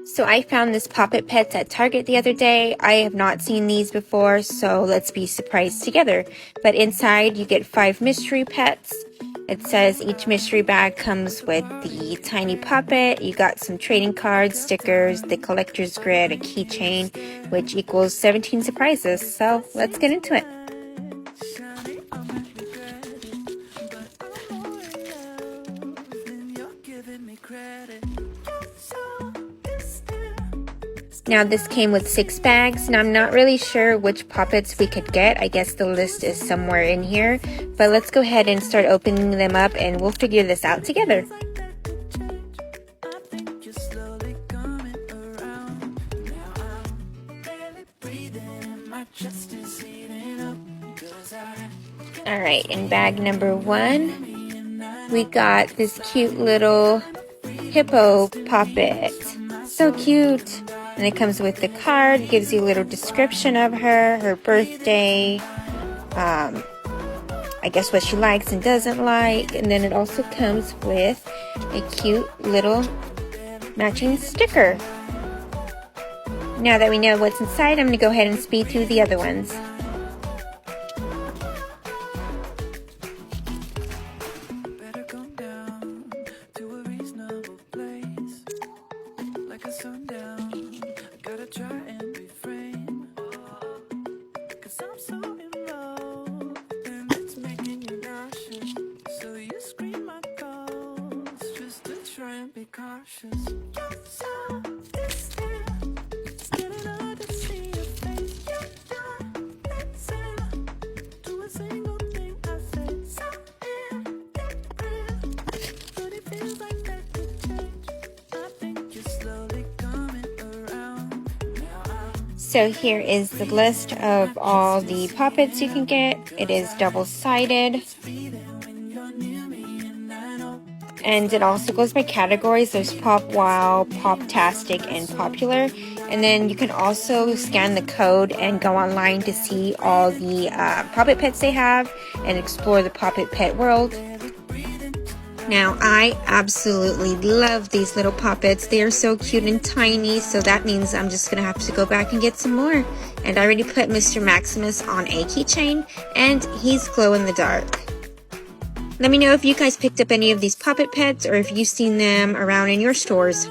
So I found this Poppet Pets at Target the other day. I have not seen these before, so let's be surprised together. But inside you get 5 mystery pets. It says each mystery bag comes with the tiny puppet. You got some trading cards, stickers, the collector's grid, a keychain, which equals 17 surprises. So let's get into it. Now this came with 6 bags, and I'm not really sure which Poppets we could get. I guess the list is somewhere in here. But let's go ahead and start opening them up and we'll figure this out together. Alright, in bag number 1, we got this cute little hippo Poppet. So cute! And it comes with the card, gives you a little description of her birthday, I guess what she likes and doesn't like, and then it also comes with a cute little matching sticker. Now that we know what's inside, I'm going to go ahead and speed through the other ones. So here is the list of all the Poppets you can get. It is double-sided. And it also goes by categories. There's Pop Wow, Pop-tastic, and Popular. And then you can also scan the code and go online to see all the Poppet Pets they have and explore the Poppet Pet world. Now, I absolutely love these little Poppets. They are so cute and tiny, so that means I'm just going to have to go back and get some more. And I already put Mr. Maximus on a keychain, and he's glow in the dark. Let me know if you guys picked up any of these Poppet Pets or if you've seen them around in your stores.